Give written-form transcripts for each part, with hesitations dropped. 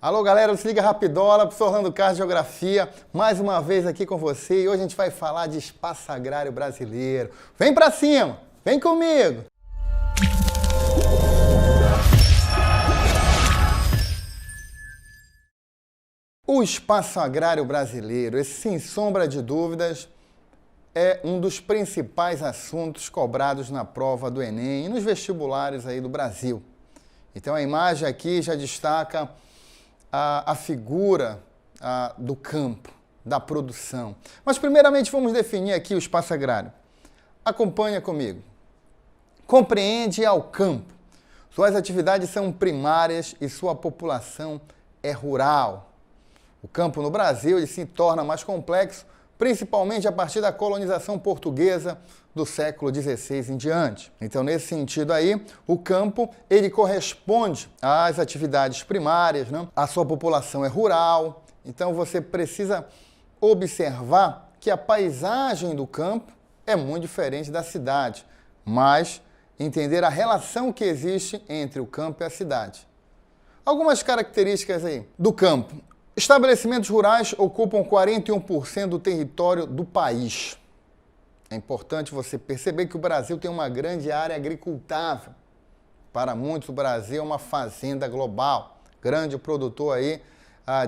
Alô galera, se liga Rapidola, professor Orlando Carlos de Geografia, mais uma vez aqui com você e hoje a gente vai falar de espaço agrário brasileiro. Vem pra cima, vem comigo! O espaço agrário brasileiro, esse sem sombra de dúvidas, é um dos principais assuntos cobrados na prova do Enem e nos vestibulares aí do Brasil. Então a imagem aqui já destaca a figura do campo, da produção. Mas primeiramente vamos definir aqui o espaço agrário. Acompanha comigo. Compreende ao campo. Suas atividades são primárias e sua população é rural. O campo no Brasil ele se torna mais complexo, principalmente a partir da colonização portuguesa do século XVI em diante. Então, nesse sentido aí, o campo ele corresponde às atividades primárias, né? A sua população é rural, então você precisa observar que a paisagem do campo é muito diferente da cidade, mas entender a relação que existe entre o campo e a cidade. Algumas características aí do campo. Estabelecimentos rurais ocupam 41% do território do país. É importante você perceber que o Brasil tem uma grande área agricultável. Para muitos, o Brasil é uma fazenda global, grande produtor aí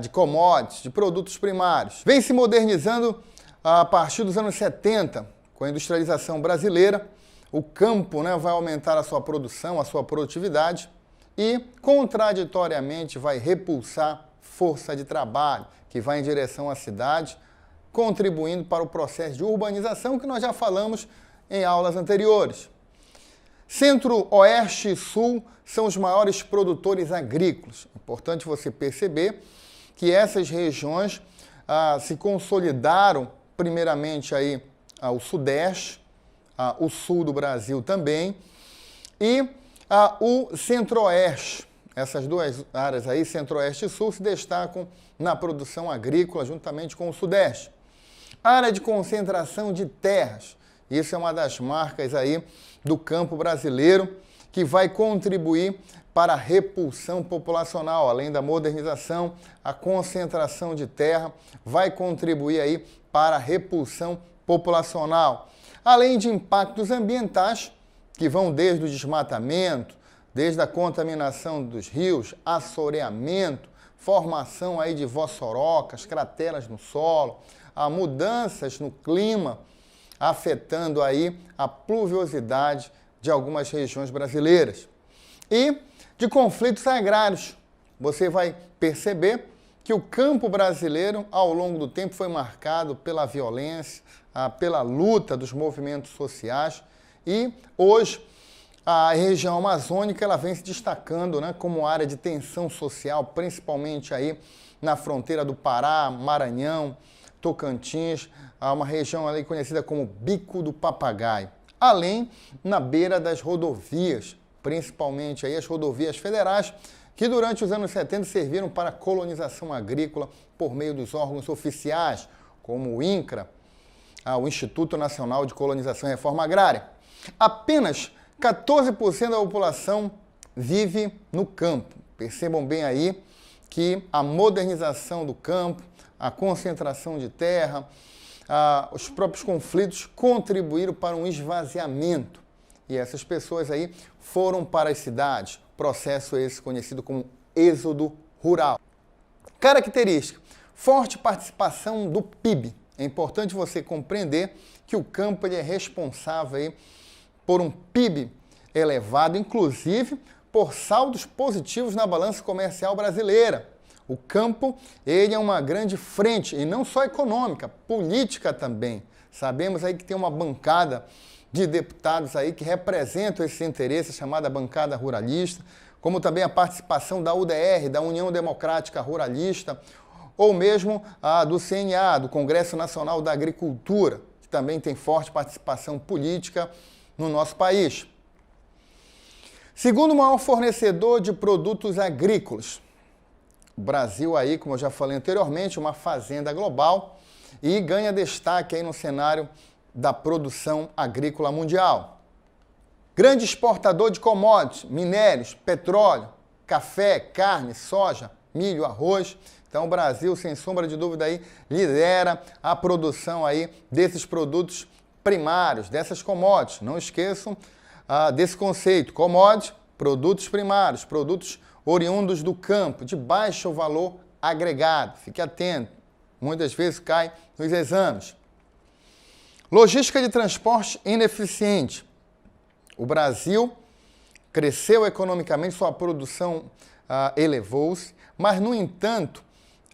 de commodities, de produtos primários. Vem se modernizando a partir dos anos 70, com a industrialização brasileira. O campo vai aumentar a sua produção, a sua produtividade e, contraditoriamente, vai repulsar força de trabalho que vai em direção à cidade, contribuindo para o processo de urbanização que nós já falamos em aulas anteriores. Centro-Oeste e Sul são os maiores produtores agrícolas. É importante você perceber que essas regiões se consolidaram primeiramente aí o Sudeste, o Sul do Brasil também, e o Centro-Oeste. Essas duas áreas aí, Centro-Oeste e Sul, se destacam na produção agrícola juntamente com o Sudeste. Área de concentração de terras. Isso é uma das marcas aí do campo brasileiro que vai contribuir para a repulsão populacional. Além da modernização, a concentração de terra vai contribuir aí para a repulsão populacional. Além de impactos ambientais que vão desde o desmatamento, desde a contaminação dos rios, assoreamento, formação aí de vossorocas, crateras no solo, mudanças no clima, afetando aí a pluviosidade de algumas regiões brasileiras. E de conflitos agrários. Você vai perceber que o campo brasileiro, ao longo do tempo, foi marcado pela violência, pela luta dos movimentos sociais e hoje a região amazônica ela vem se destacando como área de tensão social, principalmente aí na fronteira do Pará, Maranhão, Tocantins, uma região ali conhecida como Bico do Papagaio. Além na beira das rodovias, principalmente aí as rodovias federais, que durante os anos 70 serviram para a colonização agrícola por meio dos órgãos oficiais, como o INCRA, o Instituto Nacional de Colonização e Reforma Agrária. Apenas 14% da população vive no campo. Percebam bem aí que a modernização do campo, a concentração de terra, os próprios conflitos contribuíram para um esvaziamento. E essas pessoas aí foram para as cidades. Processo esse conhecido como êxodo rural. Característica: forte participação do PIB. É importante você compreender que o campo ele é responsável aí por um PIB elevado, inclusive por saldos positivos na balança comercial brasileira. O campo ele é uma grande frente, e não só econômica, política também. Sabemos aí que tem uma bancada de deputados aí que representam esses interesses, chamada bancada ruralista, como também a participação da UDR, da União Democrática Ruralista, ou mesmo do CNA, do Congresso Nacional da Agricultura, que também tem forte participação política no nosso país. Segundo maior fornecedor de produtos agrícolas. O Brasil aí, como eu já falei anteriormente, uma fazenda global e ganha destaque aí no cenário da produção agrícola mundial. Grande exportador de commodities, minérios, petróleo, café, carne, soja, milho, arroz. Então o Brasil, sem sombra de dúvida, aí, lidera a produção aí desses produtos primários, dessas commodities. Não esqueçam desse conceito. Commodities, produtos primários, produtos oriundos do campo, de baixo valor agregado. Fique atento. Muitas vezes cai nos exames. Logística de transporte ineficiente. O Brasil cresceu economicamente, sua produção elevou-se, mas, no entanto,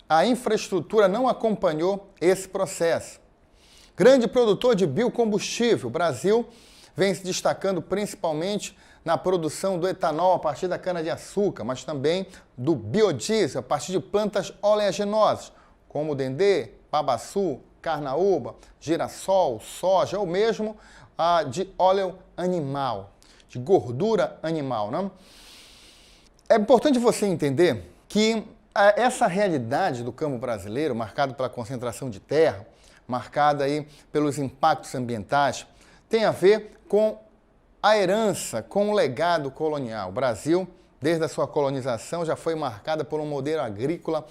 a infraestrutura não acompanhou esse processo. Grande produtor de biocombustível, o Brasil vem se destacando principalmente na produção do etanol a partir da cana-de-açúcar, mas também do biodiesel a partir de plantas oleaginosas, como o dendê, babaçu, carnaúba, girassol, soja, ou mesmo de óleo animal, de gordura animal, né? É importante você entender que essa realidade do campo brasileiro, marcado pela concentração de terra, marcada aí pelos impactos ambientais, tem a ver com a herança, com o legado colonial. O Brasil, desde a sua colonização, já foi marcada por um modelo agrícola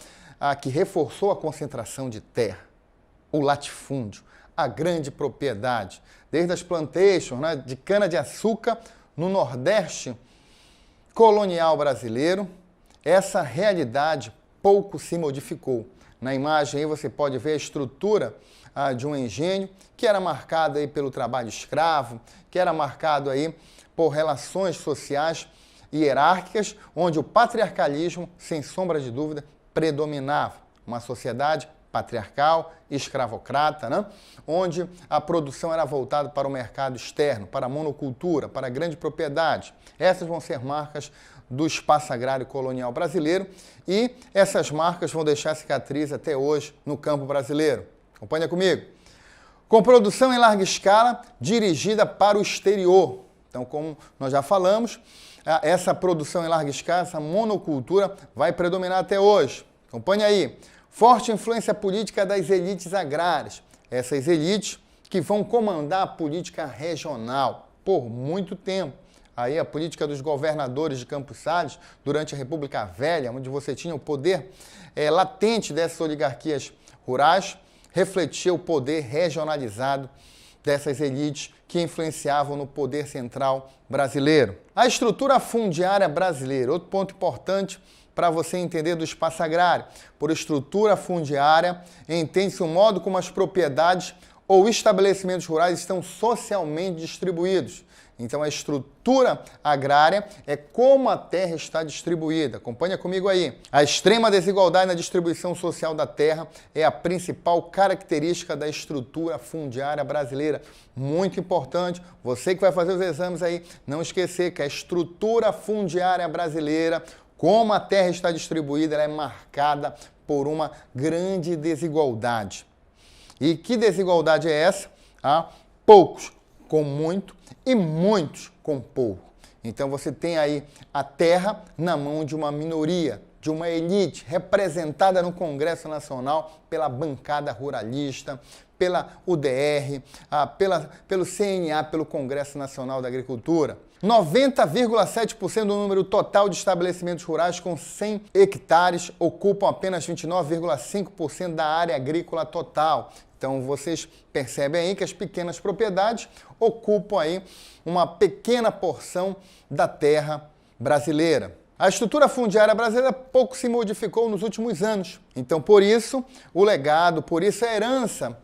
que reforçou a concentração de terra, o latifúndio, a grande propriedade, desde as plantations, né, de cana-de-açúcar no Nordeste colonial brasileiro. Essa realidade pouco se modificou. Na imagem aí você pode ver a estrutura de um engenho que era marcado aí pelo trabalho escravo, que era marcado aí por relações sociais hierárquicas, onde o patriarcalismo, sem sombra de dúvida, predominava. Uma sociedade patriarcal, escravocrata, né? Onde a produção era voltada para o mercado externo, para a monocultura, para a grande propriedade. Essas vão ser marcas do espaço agrário colonial brasileiro e essas marcas vão deixar cicatriz até hoje no campo brasileiro. Acompanha comigo. Com produção em larga escala, dirigida para o exterior. Então, como nós já falamos, essa produção em larga escala, essa monocultura vai predominar até hoje. Acompanha aí. Forte influência política das elites agrárias. Essas elites que vão comandar a política regional por muito tempo. Aí a política dos governadores de Campos Sales, durante a República Velha, onde você tinha o poder latente dessas oligarquias rurais, refletia o poder regionalizado dessas elites que influenciavam no poder central brasileiro. A estrutura fundiária brasileira, outro ponto importante para você entender do espaço agrário. Por estrutura fundiária, entende-se o modo como as propriedades ou estabelecimentos rurais estão socialmente distribuídos. Então, a estrutura agrária é como a terra está distribuída. Acompanha comigo aí. A extrema desigualdade na distribuição social da terra é a principal característica da estrutura fundiária brasileira. Muito importante, você que vai fazer os exames aí, não esquecer que a estrutura fundiária brasileira, como a terra está distribuída, ela é marcada por uma grande desigualdade. E que desigualdade é essa? Poucos com muito e muitos com pouco. Então você tem aí a terra na mão de uma minoria, de uma elite representada no Congresso Nacional pela bancada ruralista, pela UDR, pelo CNA, pelo Congresso Nacional da Agricultura. 90,7% do número total de estabelecimentos rurais com 100 hectares ocupam apenas 29,5% da área agrícola total. Então vocês percebem aí que as pequenas propriedades ocupam aí uma pequena porção da terra brasileira. A estrutura fundiária brasileira pouco se modificou nos últimos anos. Então, por isso, o legado, por isso a herança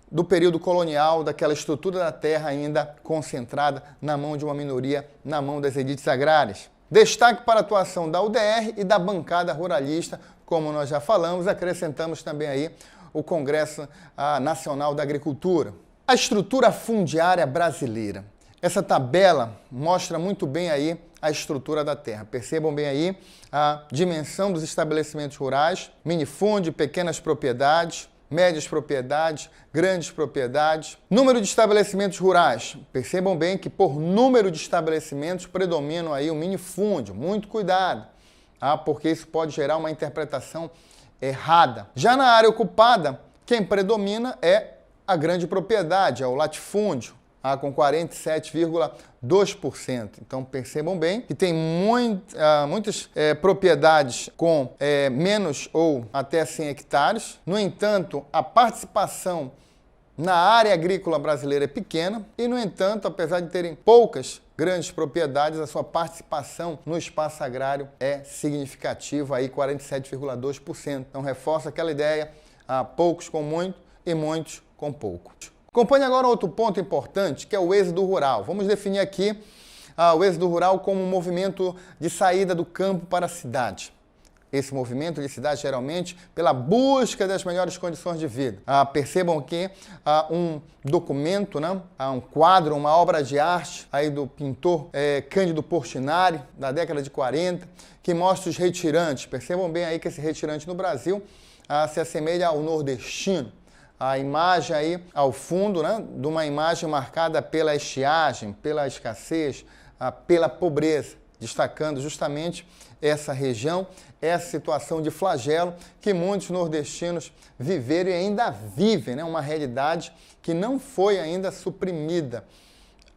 do período colonial, daquela estrutura da terra ainda concentrada na mão de uma minoria, na mão das elites agrárias. Destaque para a atuação da UDR e da bancada ruralista, como nós já falamos, acrescentamos também aí o Congresso Nacional da Agricultura. A estrutura fundiária brasileira. Essa tabela mostra muito bem aí a estrutura da terra. Percebam bem aí a dimensão dos estabelecimentos rurais, minifúndio, pequenas propriedades, médias propriedades, grandes propriedades. Número de estabelecimentos rurais. Percebam bem que por número de estabelecimentos predominam aí o minifúndio. Muito cuidado, porque isso pode gerar uma interpretação errada. Já na área ocupada, quem predomina é a grande propriedade, é o latifúndio. com 47,2%. Então percebam bem que tem muitas propriedades com menos ou até 100 hectares. No entanto, a participação na área agrícola brasileira é pequena e, no entanto, apesar de terem poucas grandes propriedades, a sua participação no espaço agrário é significativa, aí 47,2%. Então reforça aquela ideia, poucos com muito e muitos com pouco. Acompanhe agora outro ponto importante, que é o êxodo rural. Vamos definir aqui o êxodo rural como um movimento de saída do campo para a cidade. Esse movimento de cidade, geralmente, pela busca das melhores condições de vida. Percebam que um documento, né? Um quadro, uma obra de arte aí do pintor Cândido Portinari, da década de 40, que mostra os retirantes. Percebam bem aí que esse retirante no Brasil se assemelha ao nordestino. A imagem aí ao fundo, né, de uma imagem marcada pela estiagem, pela escassez, pela pobreza, destacando justamente essa região, essa situação de flagelo que muitos nordestinos viveram e ainda vivem, né, uma realidade que não foi ainda suprimida.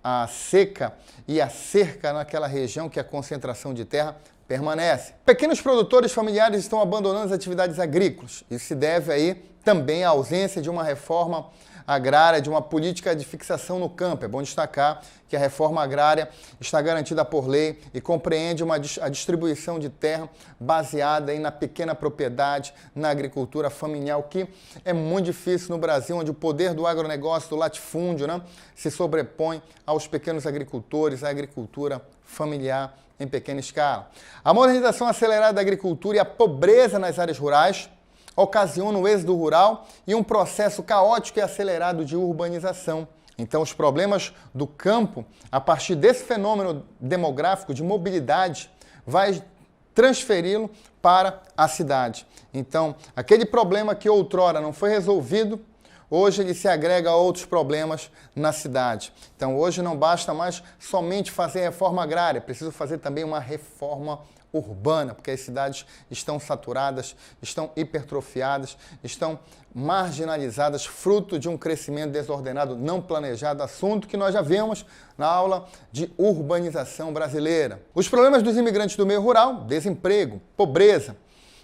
A seca e a cerca naquela região, que a concentração de terra permanece. Pequenos produtores familiares estão abandonando as atividades agrícolas. Isso se deve aí também à ausência de uma reforma agrária, de uma política de fixação no campo. É bom destacar que a reforma agrária está garantida por lei e compreende a distribuição de terra baseada aí na pequena propriedade, na agricultura familiar, o que é muito difícil no Brasil, onde o poder do agronegócio, do latifúndio, né, se sobrepõe aos pequenos agricultores, à agricultura familiar em pequena escala. A modernização acelerada da agricultura e a pobreza nas áreas rurais ocasiona o êxodo rural e um processo caótico e acelerado de urbanização. Então, os problemas do campo, a partir desse fenômeno demográfico de mobilidade, vai transferi-lo para a cidade. Então, aquele problema que outrora não foi resolvido, hoje ele se agrega a outros problemas na cidade. Então, hoje não basta mais somente fazer reforma agrária, é preciso fazer também uma reforma urbana, porque as cidades estão saturadas, estão hipertrofiadas, estão marginalizadas, fruto de um crescimento desordenado, não planejado, assunto que nós já vimos na aula de urbanização brasileira. Os problemas dos imigrantes do meio rural, desemprego, pobreza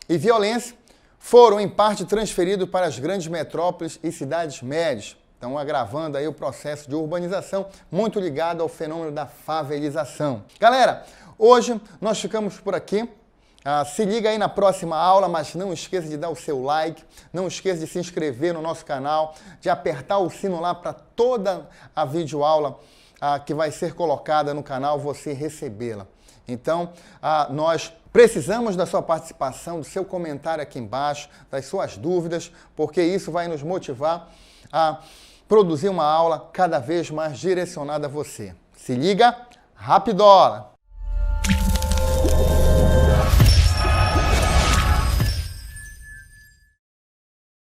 e violência, foram em parte transferidos para as grandes metrópoles e cidades médias, então agravando aí o processo de urbanização, muito ligado ao fenômeno da favelização. Galera, hoje nós ficamos por aqui. Se liga aí na próxima aula, mas não esqueça de dar o seu like, não esqueça de se inscrever no nosso canal, de apertar o sino lá para toda a videoaula que vai ser colocada no canal, você recebê-la. Então, nós precisamos da sua participação, do seu comentário aqui embaixo, das suas dúvidas, porque isso vai nos motivar a produzir uma aula cada vez mais direcionada a você. Se liga, rapidola!